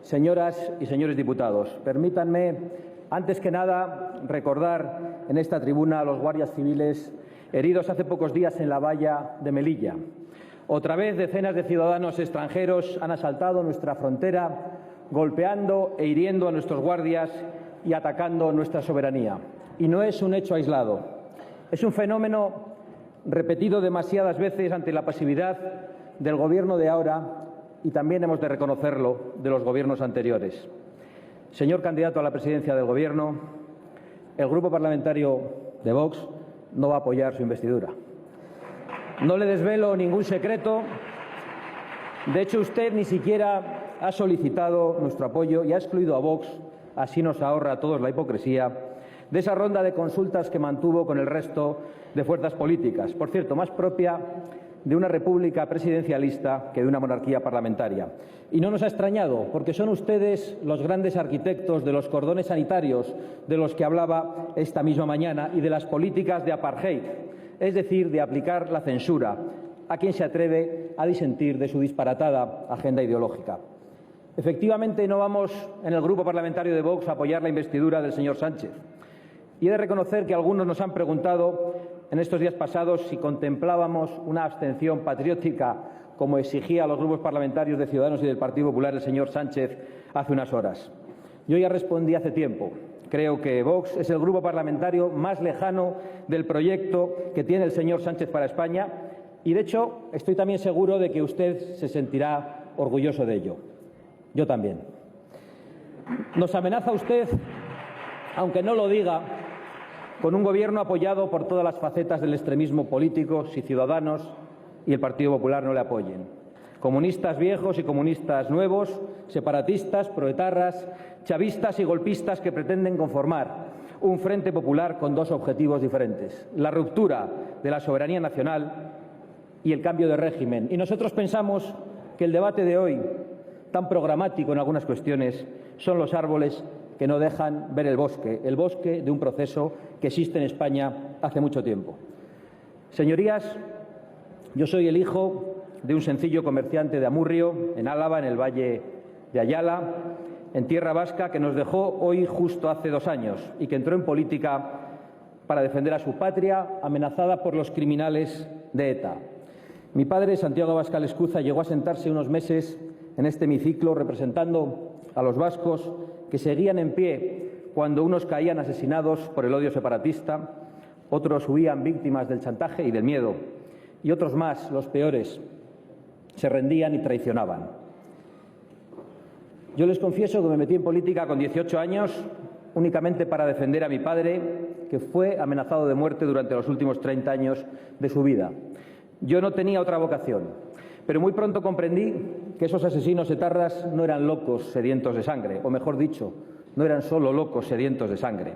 señoras y señores diputados, permítanme, antes que nada, recordar en esta tribuna a los guardias civiles heridos hace pocos días en la valla de Melilla. Otra vez, decenas de ciudadanos extranjeros han asaltado nuestra frontera, golpeando e hiriendo a nuestros guardias y atacando nuestra soberanía. Y no es un hecho aislado. Es un fenómeno repetido demasiadas veces ante la pasividad del Gobierno de ahora y también hemos de reconocerlo de los gobiernos anteriores. Señor candidato a la presidencia del Gobierno, el Grupo Parlamentario de Vox no va a apoyar su investidura. No le desvelo ningún secreto. De hecho, usted ni siquiera ha solicitado nuestro apoyo y ha excluido a Vox, así nos ahorra a todos la hipocresía, de esa ronda de consultas que mantuvo con el resto de fuerzas políticas, por cierto, más propia de una república presidencialista que de una monarquía parlamentaria. Y no nos ha extrañado, porque son ustedes los grandes arquitectos de los cordones sanitarios de los que hablaba esta misma mañana y de las políticas de apartheid, es decir, de aplicar la censura a quien se atreve a disentir de su disparatada agenda ideológica. Efectivamente, no vamos en el Grupo Parlamentario de Vox a apoyar la investidura del señor Sánchez. Y he de reconocer que algunos nos han preguntado en estos días pasados si contemplábamos una abstención patriótica, como exigía a los grupos parlamentarios de Ciudadanos y del Partido Popular el señor Sánchez hace unas horas. Yo ya respondí hace tiempo. Creo que Vox es el grupo parlamentario más lejano del proyecto que tiene el señor Sánchez para España y, de hecho, estoy también seguro de que usted se sentirá orgulloso de ello. Yo también. Nos amenaza usted, aunque no lo diga, con un Gobierno apoyado por todas las facetas del extremismo político si Ciudadanos y el Partido Popular no le apoyen. Comunistas viejos y comunistas nuevos, separatistas, proetarras, chavistas y golpistas que pretenden conformar un frente popular con dos objetivos diferentes: la ruptura de la soberanía nacional y el cambio de régimen. Y nosotros pensamos que el debate de hoy, tan programático en algunas cuestiones, son los árboles que no dejan ver el bosque de un proceso que existe en España hace mucho tiempo. Señorías, yo soy el hijo de un sencillo comerciante de Amurrio, en Álava, en el Valle de Ayala, en tierra vasca, que nos dejó hoy justo hace 2 años y que entró en política para defender a su patria amenazada por los criminales de ETA. Mi padre, Santiago Abascal Escuza, llegó a sentarse unos meses en este hemiciclo representando a los vascos que seguían en pie cuando unos caían asesinados por el odio separatista, otros huían víctimas del chantaje y del miedo, y otros más, los peores, se rendían y traicionaban. Yo les confieso que me metí en política con 18 años únicamente para defender a mi padre, que fue amenazado de muerte durante los últimos 30 años de su vida. Yo no tenía otra vocación, pero muy pronto comprendí que esos asesinos etarras no eran locos sedientos de sangre, o mejor dicho, no eran solo locos sedientos de sangre.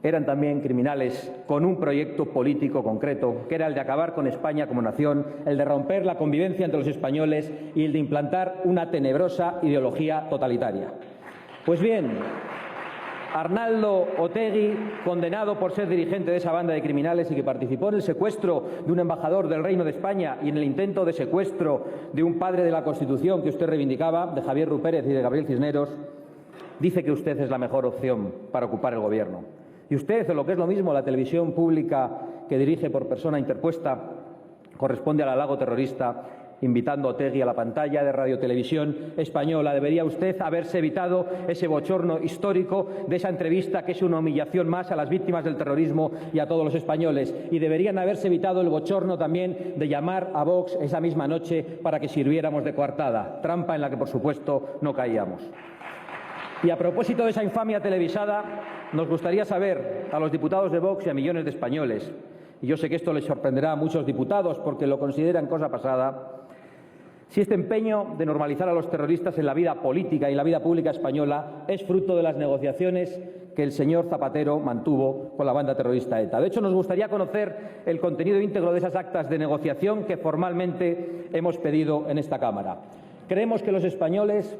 Eran también criminales con un proyecto político concreto, que era el de acabar con España como nación, el de romper la convivencia entre los españoles y el de implantar una tenebrosa ideología totalitaria. Pues bien, Arnaldo Otegi, condenado por ser dirigente de esa banda de criminales y que participó en el secuestro de un embajador del Reino de España y en el intento de secuestro de un padre de la Constitución que usted reivindicaba, de Javier Rupérez y de Gabriel Cisneros, dice que usted es la mejor opción para ocupar el Gobierno. Y usted, o lo que es lo mismo, la televisión pública que dirige por persona interpuesta, corresponde al halago terrorista, invitando a Otegi a la pantalla de Radiotelevisión Española. Debería usted haberse evitado ese bochorno histórico de esa entrevista, que es una humillación más a las víctimas del terrorismo y a todos los españoles. Y deberían haberse evitado el bochorno también de llamar a Vox esa misma noche para que sirviéramos de coartada, trampa en la que, por supuesto, no caíamos. Y a propósito de esa infamia televisada, nos gustaría saber a los diputados de Vox y a millones de españoles, y yo sé que esto les sorprenderá a muchos diputados porque lo consideran cosa pasada, si este empeño de normalizar a los terroristas en la vida política y en la vida pública española es fruto de las negociaciones que el señor Zapatero mantuvo con la banda terrorista ETA. De hecho, nos gustaría conocer el contenido íntegro de esas actas de negociación que formalmente hemos pedido en esta Cámara. Creemos que los españoles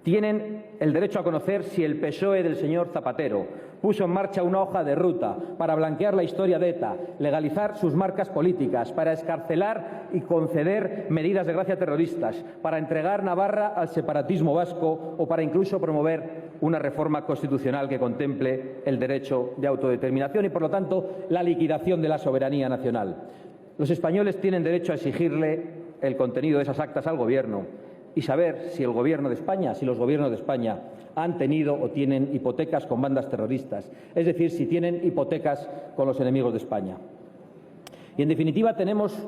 Tienen el derecho a conocer si el PSOE del señor Zapatero puso en marcha una hoja de ruta para blanquear la historia de ETA, legalizar sus marcas políticas, para excarcelar y conceder medidas de gracia terroristas, para entregar Navarra al separatismo vasco o para incluso promover una reforma constitucional que contemple el derecho de autodeterminación y, por lo tanto, la liquidación de la soberanía nacional. Los españoles tienen derecho a exigirle el contenido de esas actas al Gobierno y saber si los gobiernos de España han tenido o tienen hipotecas con bandas terroristas, es decir, si tienen hipotecas con los enemigos de España. Y, en definitiva, tenemos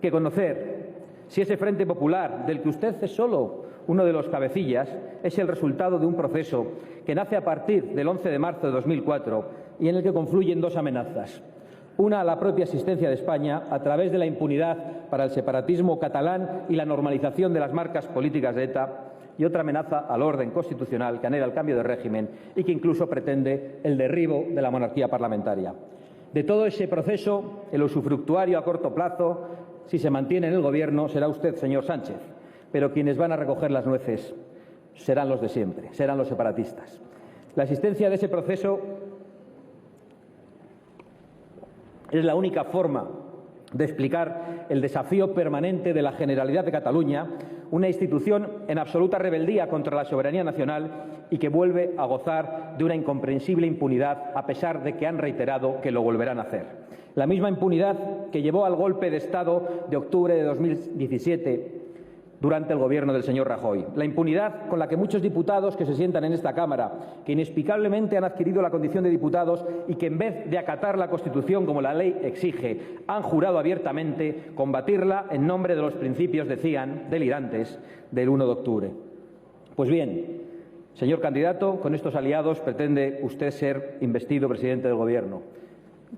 que conocer si ese Frente Popular, del que usted es solo uno de los cabecillas, es el resultado de un proceso que nace a partir del 11 de marzo de 2004 y en el que confluyen dos amenazas. Una a la propia existencia de España a través de la impunidad para el separatismo catalán y la normalización de las marcas políticas de ETA, y otra amenaza al orden constitucional que anhela el cambio de régimen y que incluso pretende el derribo de la monarquía parlamentaria. De todo ese proceso, el usufructuario a corto plazo, si se mantiene en el Gobierno, será usted, señor Sánchez, pero quienes van a recoger las nueces serán los de siempre, serán los separatistas. La existencia de ese proceso es la única forma de explicar el desafío permanente de la Generalidad de Cataluña, una institución en absoluta rebeldía contra la soberanía nacional y que vuelve a gozar de una incomprensible impunidad, a pesar de que han reiterado que lo volverán a hacer. La misma impunidad que llevó al golpe de Estado de octubre de 2017 durante el Gobierno del señor Rajoy. La impunidad con la que muchos diputados que se sientan en esta Cámara, que inexplicablemente han adquirido la condición de diputados y que, en vez de acatar la Constitución como la ley exige, han jurado abiertamente combatirla en nombre de los principios, decían, delirantes del 1 de octubre. Pues bien, señor candidato, con estos aliados pretende usted ser investido presidente del Gobierno,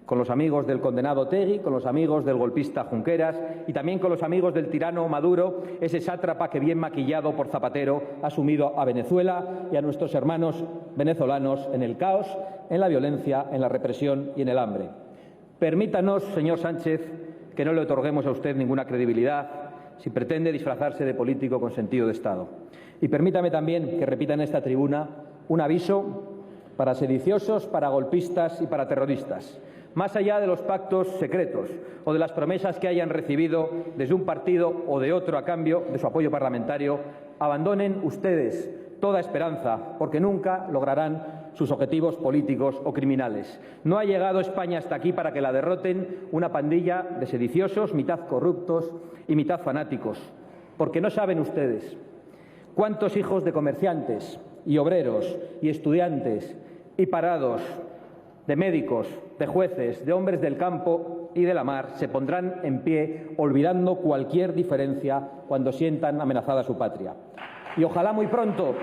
con los amigos del condenado Otegi, con los amigos del golpista Junqueras y también con los amigos del tirano Maduro, ese sátrapa que, bien maquillado por Zapatero, ha sumido a Venezuela y a nuestros hermanos venezolanos en el caos, en la violencia, en la represión y en el hambre. Permítanos, señor Sánchez, que no le otorguemos a usted ninguna credibilidad si pretende disfrazarse de político con sentido de Estado. Y permítame también que repita en esta tribuna un aviso para sediciosos, para golpistas y para terroristas. Más allá de los pactos secretos o de las promesas que hayan recibido desde un partido o de otro a cambio de su apoyo parlamentario, abandonen ustedes toda esperanza, porque nunca lograrán sus objetivos políticos o criminales. No ha llegado España hasta aquí para que la derroten una pandilla de sediciosos, mitad corruptos y mitad fanáticos, porque no saben ustedes cuántos hijos de comerciantes y obreros y estudiantes y parados, de médicos, de jueces, de hombres del campo y de la mar se pondrán en pie olvidando cualquier diferencia cuando sientan amenazada su patria. Y ojalá muy pronto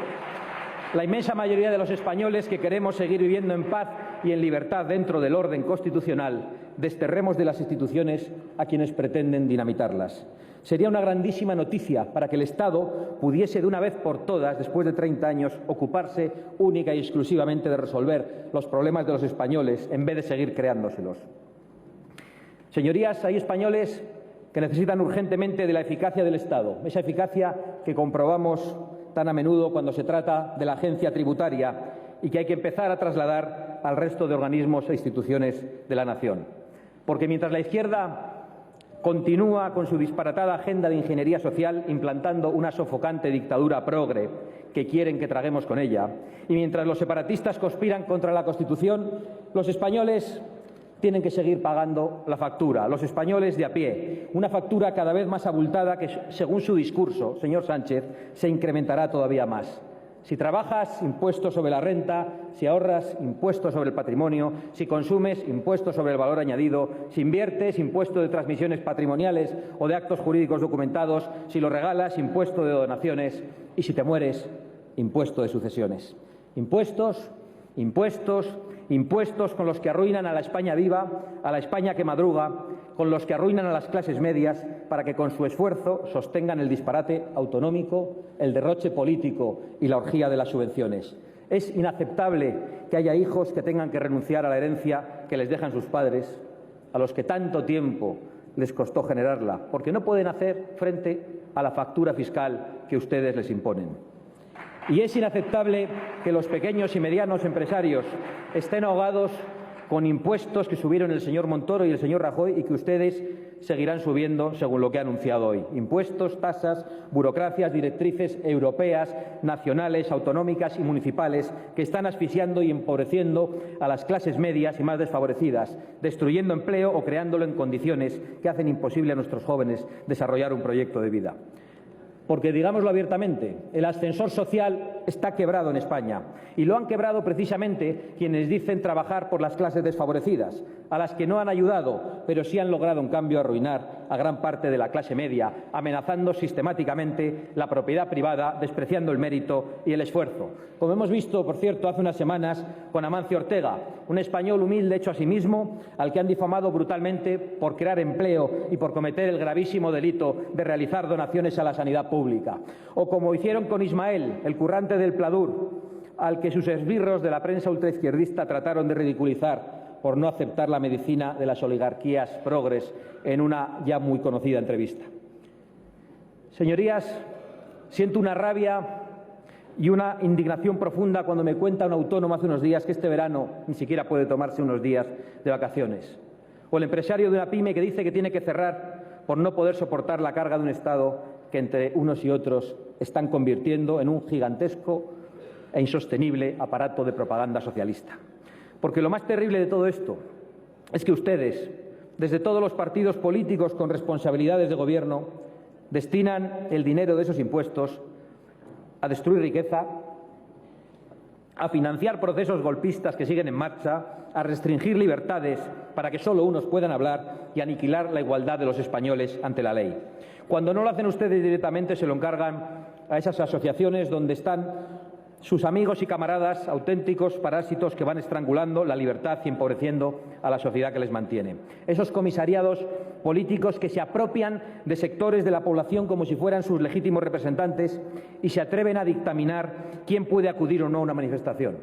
la inmensa mayoría de los españoles que queremos seguir viviendo en paz y en libertad dentro del orden constitucional desterremos de las instituciones a quienes pretenden dinamitarlas. Sería una grandísima noticia para que el Estado pudiese de una vez por todas, después de 30 años, ocuparse única y exclusivamente de resolver los problemas de los españoles en vez de seguir creándoselos. Señorías, hay españoles que necesitan urgentemente de la eficacia del Estado, esa eficacia que comprobamos tan a menudo cuando se trata de la agencia tributaria y que hay que empezar a trasladar al resto de organismos e instituciones de la nación. Porque mientras la izquierda continúa con su disparatada agenda de ingeniería social implantando una sofocante dictadura progre que quieren que traguemos con ella, y mientras los separatistas conspiran contra la Constitución, los españoles tienen que seguir pagando la factura, los españoles de a pie, una factura cada vez más abultada que, según su discurso, señor Sánchez, se incrementará todavía más. Si trabajas, impuestos sobre la renta; si ahorras, impuestos sobre el patrimonio; si consumes, impuestos sobre el valor añadido; si inviertes, impuesto de transmisiones patrimoniales o de actos jurídicos documentados; si lo regalas, impuesto de donaciones; y si te mueres, impuesto de sucesiones. Impuestos, impuestos, impuestos con los que arruinan a la España viva, a la España que madruga, con los que arruinan a las clases medias para que con su esfuerzo sostengan el disparate autonómico, el derroche político y la orgía de las subvenciones. Es inaceptable que haya hijos que tengan que renunciar a la herencia que les dejan sus padres, a los que tanto tiempo les costó generarla, porque no pueden hacer frente a la factura fiscal que ustedes les imponen. Y es inaceptable que los pequeños y medianos empresarios estén ahogados con impuestos que subieron el señor Montoro y el señor Rajoy y que ustedes seguirán subiendo según lo que ha anunciado hoy. Impuestos, tasas, burocracias, directrices europeas, nacionales, autonómicas y municipales que están asfixiando y empobreciendo a las clases medias y más desfavorecidas, destruyendo empleo o creándolo en condiciones que hacen imposible a nuestros jóvenes desarrollar un proyecto de vida. Porque, digámoslo abiertamente, el ascensor social está quebrado en España y lo han quebrado precisamente quienes dicen trabajar por las clases desfavorecidas, a las que no han ayudado, pero sí han logrado, en cambio, arruinar a gran parte de la clase media, amenazando sistemáticamente la propiedad privada, despreciando el mérito y el esfuerzo. Como hemos visto, por cierto, hace unas semanas con Amancio Ortega, un español humilde hecho a sí mismo, al que han difamado brutalmente por crear empleo y por cometer el gravísimo delito de realizar donaciones a la sanidad pública. O como hicieron con Ismael, el currante del Pladur, al que sus esbirros de la prensa ultraizquierdista trataron de ridiculizar por no aceptar la medicina de las oligarquías progres en una ya muy conocida entrevista. Señorías, siento una rabia y una indignación profunda cuando me cuenta un autónomo hace unos días que este verano ni siquiera puede tomarse unos días de vacaciones. O el empresario de una pyme que dice que tiene que cerrar por no poder soportar la carga de un Estado que entre unos y otros están convirtiendo en un gigantesco e insostenible aparato de propaganda socialista. Porque lo más terrible de todo esto es que ustedes, desde todos los partidos políticos con responsabilidades de gobierno, destinan el dinero de esos impuestos a destruir riqueza, a financiar procesos golpistas que siguen en marcha, a restringir libertades para que solo unos puedan hablar y aniquilar la igualdad de los españoles ante la ley. Cuando no lo hacen ustedes directamente, se lo encargan a esas asociaciones donde están sus amigos y camaradas, auténticos parásitos que van estrangulando la libertad y empobreciendo a la sociedad que les mantiene. Esos comisariados políticos que se apropian de sectores de la población como si fueran sus legítimos representantes y se atreven a dictaminar quién puede acudir o no a una manifestación.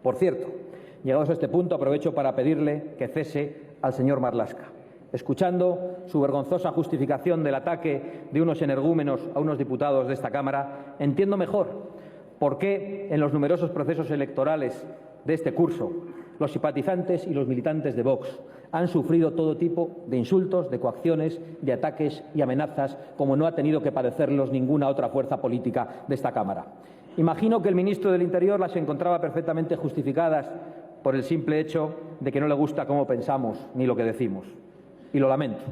Por cierto, llegados a este punto, aprovecho para pedirle que cese al señor Marlaska. Escuchando su vergonzosa justificación del ataque de unos energúmenos a unos diputados de esta Cámara, entiendo mejor por qué en los numerosos procesos electorales de este curso los simpatizantes y los militantes de Vox han sufrido todo tipo de insultos, de coacciones, de ataques y amenazas, como no ha tenido que padecerlos ninguna otra fuerza política de esta Cámara. Imagino que el ministro del Interior las encontraba perfectamente justificadas por el simple hecho de que no le gusta cómo pensamos ni lo que decimos. Y lo lamento.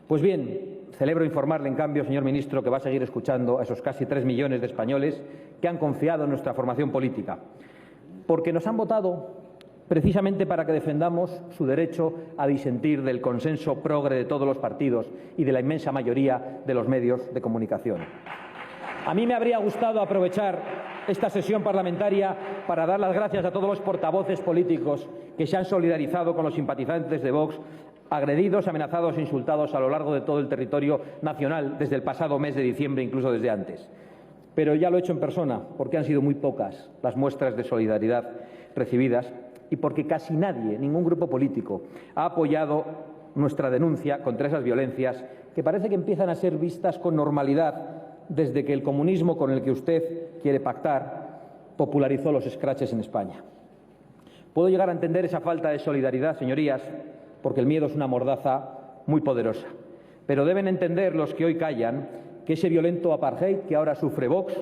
Pues bien, celebro informarle, en cambio, señor ministro, que va a seguir escuchando a esos casi 3 millones de españoles que han confiado en nuestra formación política, porque nos han votado precisamente para que defendamos su derecho a disentir del consenso progre de todos los partidos y de la inmensa mayoría de los medios de comunicación. A mí me habría gustado aprovechar esta sesión parlamentaria para dar las gracias a todos los portavoces políticos que se han solidarizado con los simpatizantes de Vox, agredidos, amenazados e insultados a lo largo de todo el territorio nacional desde el pasado mes de diciembre, incluso desde antes. Pero ya lo he hecho en persona, porque han sido muy pocas las muestras de solidaridad recibidas y porque casi nadie, ningún grupo político, ha apoyado nuestra denuncia contra esas violencias que parece que empiezan a ser vistas con normalidad desde que el comunismo con el que usted quiere pactar popularizó los escraches en España. Puedo llegar a entender esa falta de solidaridad, señorías, porque el miedo es una mordaza muy poderosa. Pero deben entender los que hoy callan que ese violento apartheid que ahora sufre Vox,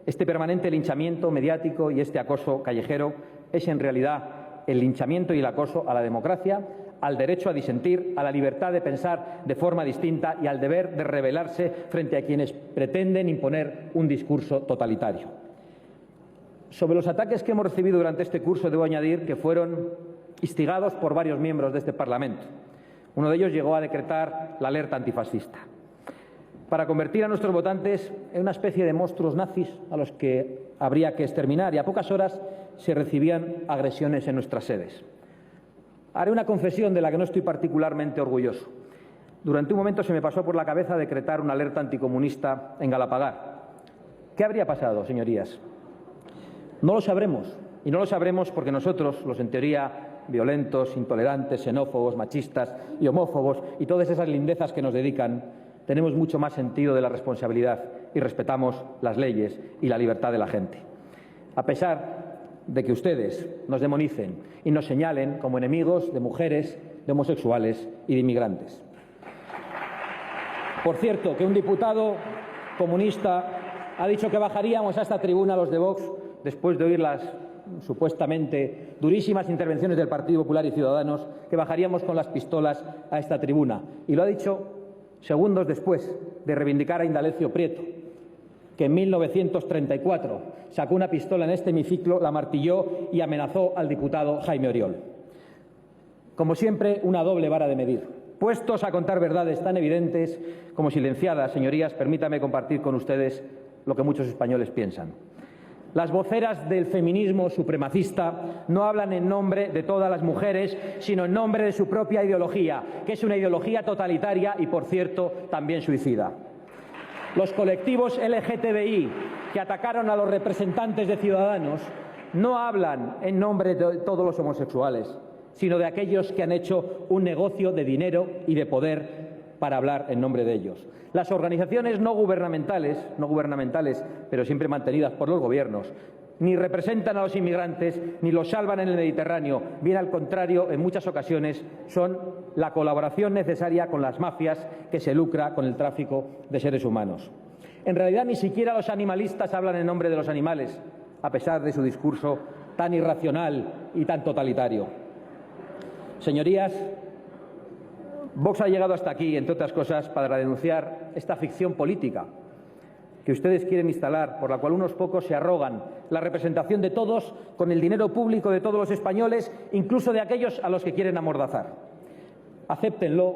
este permanente linchamiento mediático y este acoso callejero es en realidad el linchamiento y el acoso a la democracia, al derecho a disentir, a la libertad de pensar de forma distinta y al deber de rebelarse frente a quienes pretenden imponer un discurso totalitario. Sobre los ataques que hemos recibido durante este curso, debo añadir que fueron instigados por varios miembros de este Parlamento. Uno de ellos llegó a decretar la alerta antifascista, para convertir a nuestros votantes en una especie de monstruos nazis a los que habría que exterminar, y a pocas horas se recibían agresiones en nuestras sedes. Haré una confesión de la que no estoy particularmente orgulloso. Durante un momento se me pasó por la cabeza decretar una alerta anticomunista en Galapagar. ¿Qué habría pasado, señorías? No lo sabremos, y no lo sabremos porque nosotros, los en teoría violentos, intolerantes, xenófobos, machistas y homófobos y todas esas lindezas que nos dedican, tenemos mucho más sentido de la responsabilidad y respetamos las leyes y la libertad de la gente. A pesar de que ustedes nos demonicen y nos señalen como enemigos de mujeres, de homosexuales y de inmigrantes. Por cierto, que un diputado comunista ha dicho que bajaríamos a esta tribuna los de Vox después de oír las supuestamente durísimas intervenciones del Partido Popular y Ciudadanos, que bajaríamos con las pistolas a esta tribuna. Y lo ha dicho segundos después de reivindicar a Indalecio Prieto, que en 1934 sacó una pistola en este hemiciclo, la martilló y amenazó al diputado Jaime Oriol. Como siempre, una doble vara de medir. Puestos a contar verdades tan evidentes como silenciadas, señorías, permítame compartir con ustedes lo que muchos españoles piensan. Las voceras del feminismo supremacista no hablan en nombre de todas las mujeres, sino en nombre de su propia ideología, que es una ideología totalitaria y, por cierto, también suicida. Los colectivos LGTBI que atacaron a los representantes de Ciudadanos no hablan en nombre de todos los homosexuales, sino de aquellos que han hecho un negocio de dinero y de poder para hablar en nombre de ellos. Las organizaciones no gubernamentales, pero siempre mantenidas por los gobiernos, ni representan a los inmigrantes ni los salvan en el Mediterráneo. Bien al contrario, en muchas ocasiones son la colaboración necesaria con las mafias que se lucran con el tráfico de seres humanos. En realidad, ni siquiera los animalistas hablan en nombre de los animales, a pesar de su discurso tan irracional y tan totalitario. Señorías, Vox ha llegado hasta aquí, entre otras cosas, para denunciar esta ficción política que ustedes quieren instalar, por la cual unos pocos se arrogan la representación de todos con el dinero público de todos los españoles, incluso de aquellos a los que quieren amordazar. Acéptenlo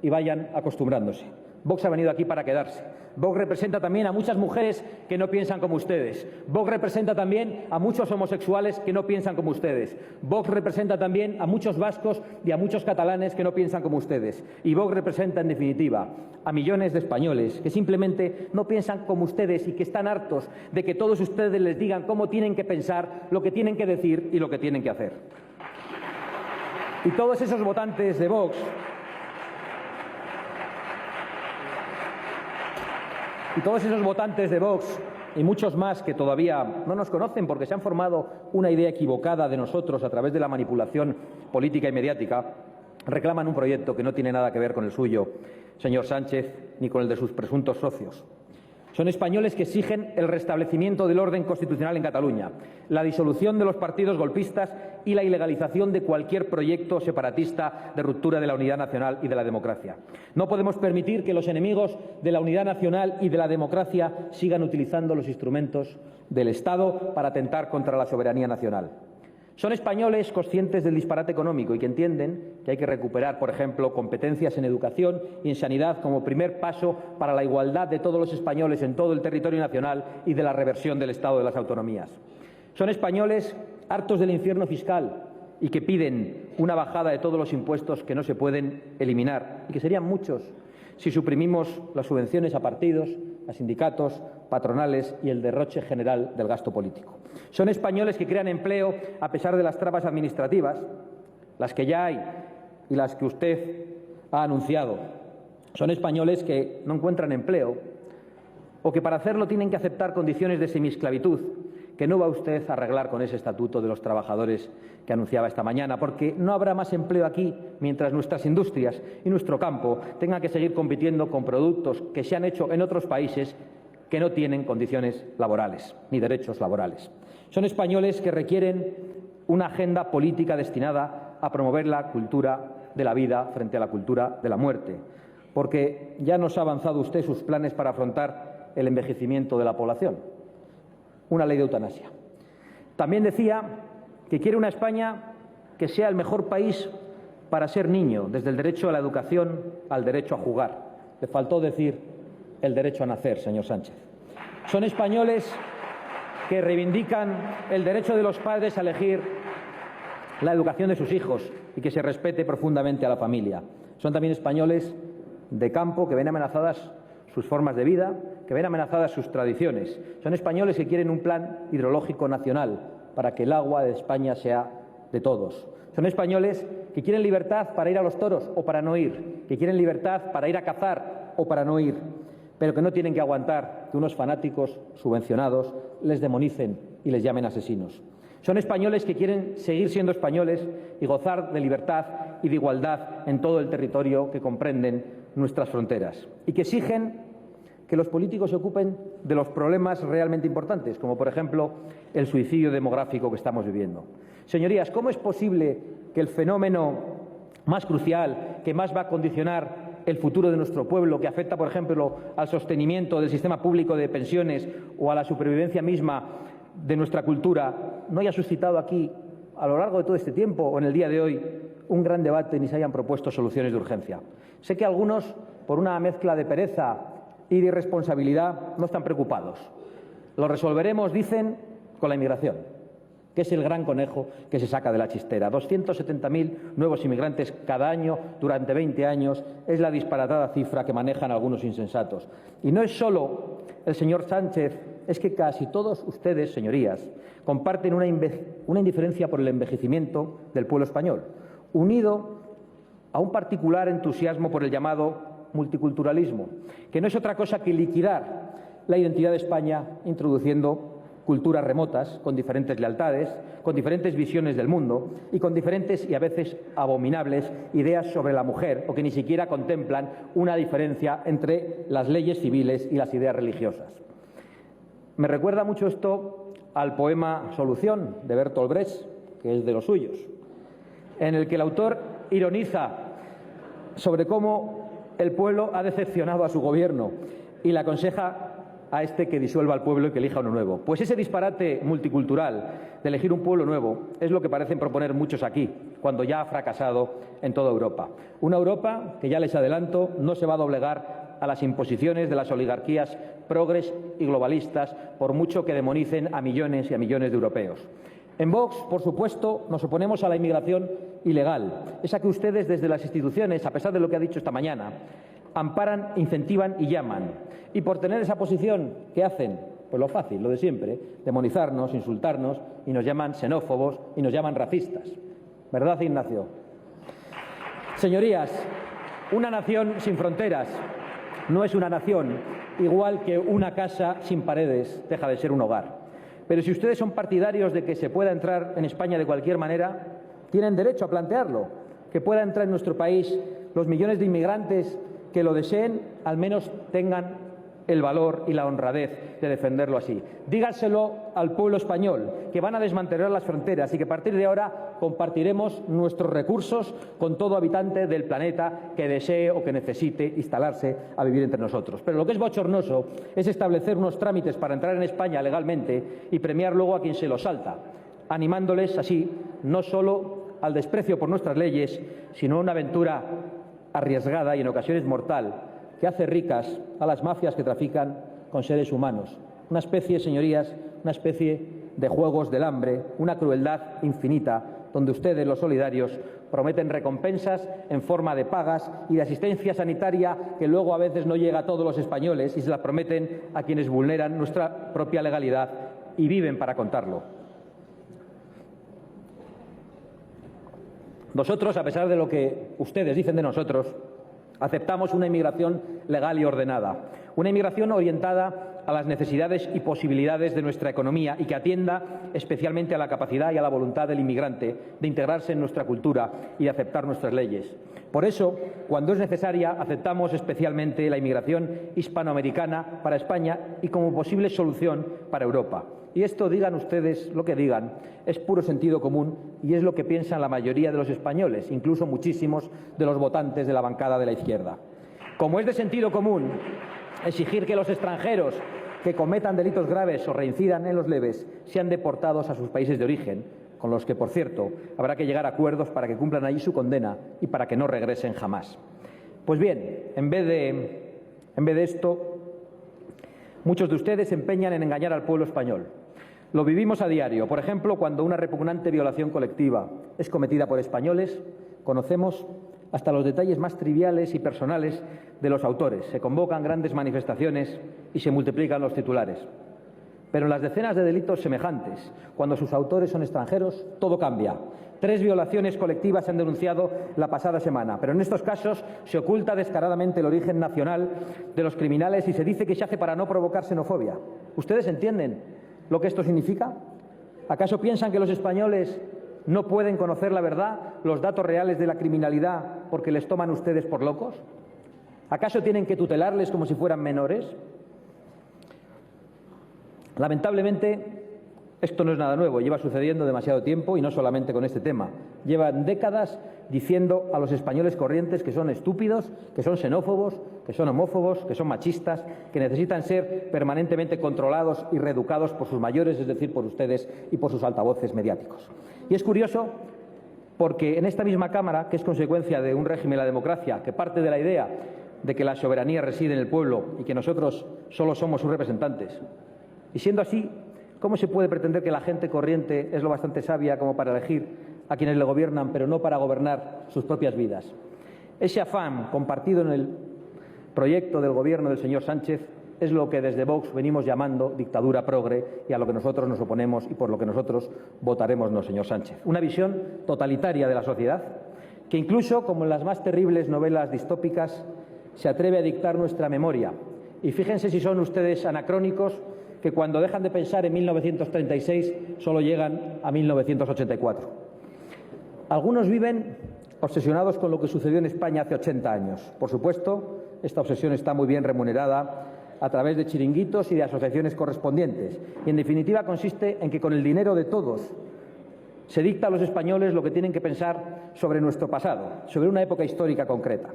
y vayan acostumbrándose. Vox ha venido aquí para quedarse. Vox representa también a muchas mujeres que no piensan como ustedes. Vox representa también a muchos homosexuales que no piensan como ustedes. Vox representa también a muchos vascos y a muchos catalanes que no piensan como ustedes. Y Vox representa, en definitiva, a millones de españoles que simplemente no piensan como ustedes y que están hartos de que todos ustedes les digan cómo tienen que pensar, lo que tienen que decir y lo que tienen que hacer. Y todos esos votantes de Vox y muchos más que todavía no nos conocen porque se han formado una idea equivocada de nosotros a través de la manipulación política y mediática, reclaman un proyecto que no tiene nada que ver con el suyo, señor Sánchez, ni con el de sus presuntos socios. Son españoles que exigen el restablecimiento del orden constitucional en Cataluña, la disolución de los partidos golpistas y la ilegalización de cualquier proyecto separatista de ruptura de la unidad nacional y de la democracia. No podemos permitir que los enemigos de la unidad nacional y de la democracia sigan utilizando los instrumentos del Estado para atentar contra la soberanía nacional. Son españoles conscientes del disparate económico y que entienden que hay que recuperar, por ejemplo, competencias en educación y en sanidad como primer paso para la igualdad de todos los españoles en todo el territorio nacional y de la reversión del Estado de las autonomías. Son españoles hartos del infierno fiscal y que piden una bajada de todos los impuestos que no se pueden eliminar y que serían muchos si suprimimos las subvenciones a partidos, a sindicatos, patronales y el derroche general del gasto político. Son españoles que crean empleo a pesar de las trabas administrativas, las que ya hay y las que usted ha anunciado. Son españoles que no encuentran empleo o que para hacerlo tienen que aceptar condiciones de semiesclavitud que no va usted a arreglar con ese estatuto de los trabajadores que anunciaba esta mañana, porque no habrá más empleo aquí mientras nuestras industrias y nuestro campo tengan que seguir compitiendo con productos que se han hecho en otros países que no tienen condiciones laborales ni derechos laborales. Son españoles que requieren una agenda política destinada a promover la cultura de la vida frente a la cultura de la muerte, porque ya nos ha avanzado usted sus planes para afrontar el envejecimiento de la población. Una ley de eutanasia. También decía que quiere una España que sea el mejor país para ser niño, desde el derecho a la educación al derecho a jugar. Le faltó decir el derecho a nacer, señor Sánchez. Son españoles que reivindican el derecho de los padres a elegir la educación de sus hijos y que se respete profundamente a la familia. Son también españoles de campo que ven amenazadas sus formas de vida, que ven amenazadas sus tradiciones. Son españoles que quieren un plan hidrológico nacional para que el agua de España sea de todos. Son españoles que quieren libertad para ir a los toros o para no ir, que quieren libertad para ir a cazar o para no ir. pero que no tienen que aguantar que unos fanáticos subvencionados les demonicen y les llamen asesinos. Son españoles que quieren seguir siendo españoles y gozar de libertad y de igualdad en todo el territorio que comprenden nuestras fronteras, y que exigen que los políticos se ocupen de los problemas realmente importantes, como por ejemplo el suicidio demográfico que estamos viviendo. Señorías, ¿cómo es posible que el fenómeno más crucial, que más va a condicionar el futuro de nuestro pueblo, que afecta, por ejemplo, al sostenimiento del sistema público de pensiones o a la supervivencia misma de nuestra cultura, no haya suscitado aquí, a lo largo de todo este tiempo o en el día de hoy, un gran debate ni se hayan propuesto soluciones de urgencia? Sé que algunos, por una mezcla de pereza y de irresponsabilidad, no están preocupados. Lo resolveremos, dicen, con la inmigración, que es el gran conejo que se saca de la chistera. 270.000 nuevos inmigrantes cada año durante 20 años es la disparatada cifra que manejan algunos insensatos. Y no es solo el señor Sánchez, es que casi todos ustedes, señorías, comparten una indiferencia por el envejecimiento del pueblo español, unido a un particular entusiasmo por el llamado multiculturalismo, que no es otra cosa que liquidar la identidad de España introduciendo culturas remotas, con diferentes lealtades, con diferentes visiones del mundo y con diferentes y a veces abominables ideas sobre la mujer, o que ni siquiera contemplan una diferencia entre las leyes civiles y las ideas religiosas. Me recuerda mucho esto al poema Solución de Bertolt Brecht, que es de los suyos, en el que el autor ironiza sobre cómo el pueblo ha decepcionado a su gobierno y le aconseja a este que disuelva al pueblo y que elija uno nuevo. Pues ese disparate multicultural de elegir un pueblo nuevo es lo que parecen proponer muchos aquí, cuando ya ha fracasado en toda Europa. Una Europa que, ya les adelanto, no se va a doblegar a las imposiciones de las oligarquías progres y globalistas, por mucho que demonicen a millones y a millones de europeos. En Vox, por supuesto, nos oponemos a la inmigración ilegal, esa que ustedes desde las instituciones, a pesar de lo que ha dicho esta mañana, amparan, incentivan y llaman. Y por tener esa posición, ¿qué hacen? Pues lo fácil, lo de siempre, demonizarnos, insultarnos, y nos llaman xenófobos y nos llaman racistas. ¿Verdad, Ignacio? Señorías, una nación sin fronteras no es una nación, igual que una casa sin paredes deja de ser un hogar. Pero si ustedes son partidarios de que se pueda entrar en España de cualquier manera, tienen derecho a plantearlo. Que pueda entrar en nuestro país los millones de inmigrantes que lo deseen, al menos tengan el valor y la honradez de defenderlo así. Díganselo al pueblo español, que van a desmantelar las fronteras y que a partir de ahora compartiremos nuestros recursos con todo habitante del planeta que desee o que necesite instalarse a vivir entre nosotros. Pero lo que es bochornoso es establecer unos trámites para entrar en España legalmente y premiar luego a quien se lo salta, animándoles así no solo al desprecio por nuestras leyes, sino a una aventura arriesgada y en ocasiones mortal, que hace ricas a las mafias que trafican con seres humanos. Una especie, señorías, una especie de juegos del hambre, una crueldad infinita, donde ustedes, los solidarios, prometen recompensas en forma de pagas y de asistencia sanitaria que luego a veces no llega a todos los españoles y se las prometen a quienes vulneran nuestra propia legalidad y viven para contarlo. Nosotros, a pesar de lo que ustedes dicen de nosotros, aceptamos una inmigración legal y ordenada, una inmigración orientada a las necesidades y posibilidades de nuestra economía y que atienda especialmente a la capacidad y a la voluntad del inmigrante de integrarse en nuestra cultura y de aceptar nuestras leyes. Por eso, cuando es necesaria, aceptamos especialmente la inmigración hispanoamericana para España y como posible solución para Europa. Y esto, digan ustedes lo que digan, es puro sentido común y es lo que piensan la mayoría de los españoles, incluso muchísimos de los votantes de la bancada de la izquierda. Como es de sentido común exigir que los extranjeros que cometan delitos graves o reincidan en los leves sean deportados a sus países de origen, con los que, por cierto, habrá que llegar a acuerdos para que cumplan allí su condena y para que no regresen jamás. Pues bien, en vez de esto, muchos de ustedes se empeñan en engañar al pueblo español. Lo vivimos a diario. Por ejemplo, cuando una repugnante violación colectiva es cometida por españoles, conocemos hasta los detalles más triviales y personales de los autores. Se convocan grandes manifestaciones y se multiplican los titulares. Pero en las decenas de delitos semejantes, cuando sus autores son extranjeros, todo cambia. 3 violaciones colectivas se han denunciado la pasada semana, pero en estos casos se oculta descaradamente el origen nacional de los criminales y se dice que se hace para no provocar xenofobia. ¿Ustedes entienden lo que esto significa? ¿Acaso piensan que los españoles no pueden conocer la verdad, los datos reales de la criminalidad, porque les toman ustedes por locos? ¿Acaso tienen que tutelarles como si fueran menores? Lamentablemente, esto no es nada nuevo, lleva sucediendo demasiado tiempo y no solamente con este tema. Llevan décadas diciendo a los españoles corrientes que son estúpidos, que son xenófobos, que son homófobos, que son machistas, que necesitan ser permanentemente controlados y reeducados por sus mayores, es decir, por ustedes y por sus altavoces mediáticos. Y es curioso porque en esta misma Cámara, que es consecuencia de un régimen de la democracia, que parte de la idea de que la soberanía reside en el pueblo y que nosotros solo somos sus representantes, y siendo así, ¿cómo se puede pretender que la gente corriente es lo bastante sabia como para elegir a quienes le gobiernan, pero no para gobernar sus propias vidas? Ese afán compartido en el proyecto del Gobierno del señor Sánchez es lo que desde Vox venimos llamando dictadura progre y a lo que nosotros nos oponemos y por lo que nosotros votaremos no, señor Sánchez. Una visión totalitaria de la sociedad que incluso, como en las más terribles novelas distópicas, se atreve a dictar nuestra memoria. Y fíjense si son ustedes anacrónicos, que cuando dejan de pensar en 1936 solo llegan a 1984. Algunos viven obsesionados con lo que sucedió en España hace 80 años. Por supuesto, esta obsesión está muy bien remunerada a través de chiringuitos y de asociaciones correspondientes. Y, en definitiva, consiste en que con el dinero de todos se dicta a los españoles lo que tienen que pensar sobre nuestro pasado, sobre una época histórica concreta.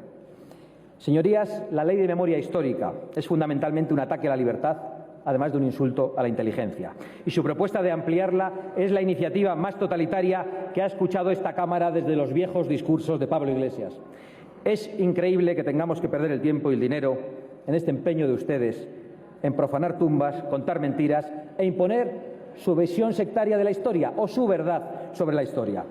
Señorías, la Ley de Memoria Histórica es fundamentalmente un ataque a la libertad, además de un insulto a la inteligencia. Y su propuesta de ampliarla es la iniciativa más totalitaria que ha escuchado esta Cámara desde los viejos discursos de Pablo Iglesias. Es increíble que tengamos que perder el tiempo y el dinero en este empeño de ustedes en profanar tumbas, contar mentiras e imponer su visión sectaria de la historia o su verdad sobre la historia.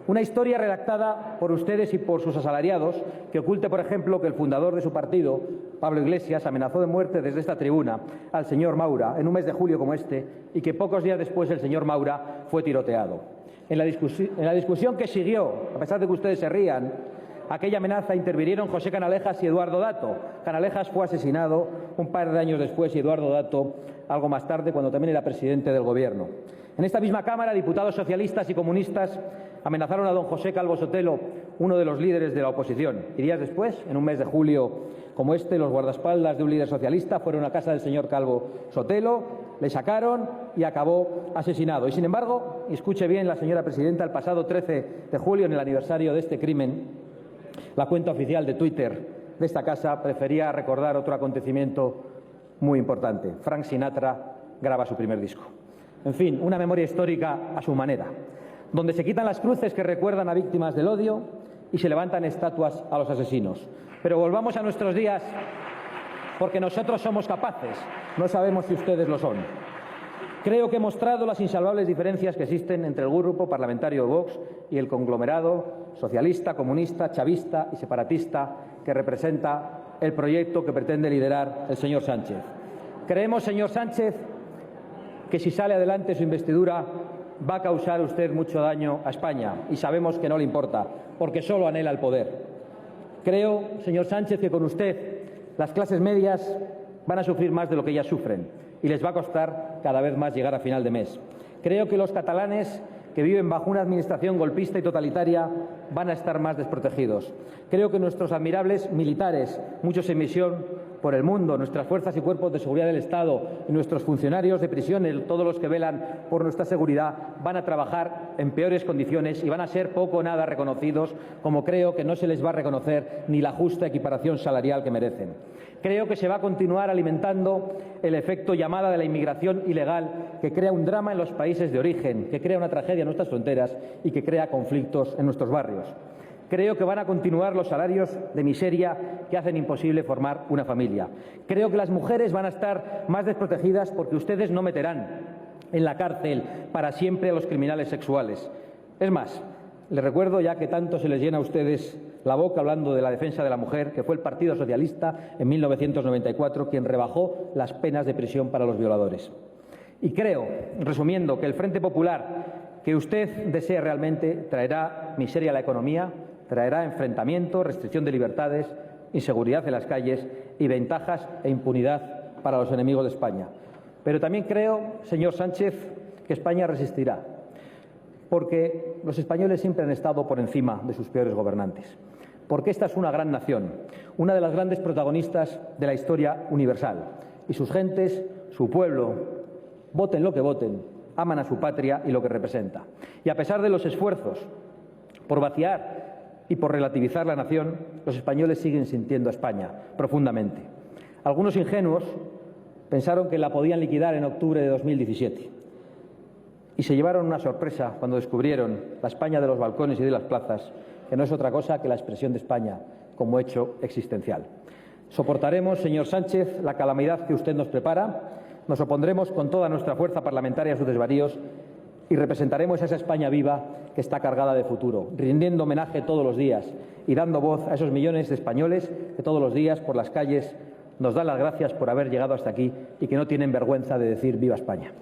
Una historia redactada por ustedes y por sus asalariados que oculte, por ejemplo, que el fundador de su partido, Pablo Iglesias, amenazó de muerte desde esta tribuna al señor Maura en un mes de julio como este y que pocos días después el señor Maura fue tiroteado. En la discusión que siguió, a pesar de que ustedes se rían, aquella amenaza intervinieron José Canalejas y Eduardo Dato. Canalejas fue asesinado un par de años después y Eduardo Dato algo más tarde, cuando también era presidente del Gobierno. En esta misma Cámara, diputados socialistas y comunistas amenazaron a don José Calvo Sotelo, uno de los líderes de la oposición. Y días después, en un mes de julio como este, los guardaespaldas de un líder socialista fueron a casa del señor Calvo Sotelo, le sacaron y acabó asesinado. Y sin embargo, y escuche bien la señora presidenta, el pasado 13 de julio, en el aniversario de este crimen, la cuenta oficial de Twitter de esta casa prefería recordar otro acontecimiento muy importante. Frank Sinatra graba su primer disco. En fin, una memoria histórica a su manera, donde se quitan las cruces que recuerdan a víctimas del odio y se levantan estatuas a los asesinos. Pero volvamos a nuestros días, porque nosotros somos capaces, no sabemos si ustedes lo son. Creo que he mostrado las insalvables diferencias que existen entre el grupo parlamentario de Vox y el conglomerado socialista, comunista, chavista y separatista que representa el proyecto que pretende liderar el señor Sánchez. Creemos, señor Sánchez, que si sale adelante su investidura va a causar usted mucho daño a España y sabemos que no le importa, porque solo anhela el poder. Creo, señor Sánchez, que con usted las clases medias van a sufrir más de lo que ya sufren y les va a costar cada vez más llegar a final de mes. Creo que los catalanes que viven bajo una administración golpista y totalitaria van a estar más desprotegidos. Creo que nuestros admirables militares, muchos en misión por el mundo, nuestras fuerzas y cuerpos de seguridad del Estado y nuestros funcionarios de prisiones, todos los que velan por nuestra seguridad, van a trabajar en peores condiciones y van a ser poco o nada reconocidos, como creo que no se les va a reconocer ni la justa equiparación salarial que merecen. Creo que se va a continuar alimentando el efecto llamada de la inmigración ilegal, que crea un drama en los países de origen, que crea una tragedia en nuestras fronteras y que crea conflictos en nuestros barrios. Creo que van a continuar los salarios de miseria que hacen imposible formar una familia. Creo que las mujeres van a estar más desprotegidas porque ustedes no meterán en la cárcel para siempre a los criminales sexuales. Es más, les recuerdo, ya que tanto se les llena a ustedes la boca hablando de la defensa de la mujer, que fue el Partido Socialista en 1994 quien rebajó las penas de prisión para los violadores. Y creo, resumiendo, que el Frente Popular que usted desea realmente traerá miseria a la economía, traerá enfrentamiento, restricción de libertades, inseguridad en las calles y ventajas e impunidad para los enemigos de España. Pero también creo, señor Sánchez, que España resistirá, porque los españoles siempre han estado por encima de sus peores gobernantes, porque esta es una gran nación, una de las grandes protagonistas de la historia universal, y sus gentes, su pueblo, voten lo que voten, aman a su patria y lo que representa. Y a pesar de los esfuerzos por vaciar y por relativizar la nación, los españoles siguen sintiendo a España profundamente. Algunos ingenuos pensaron que la podían liquidar en octubre de 2017 y se llevaron una sorpresa cuando descubrieron la España de los balcones y de las plazas, que no es otra cosa que la expresión de España como hecho existencial. Soportaremos, señor Sánchez, la calamidad que usted nos prepara, nos opondremos con toda nuestra fuerza parlamentaria a sus desvaríos y representaremos a esa España viva que está cargada de futuro, rindiendo homenaje todos los días y dando voz a esos millones de españoles que todos los días por las calles nos dan las gracias por haber llegado hasta aquí y que no tienen vergüenza de decir «Viva España».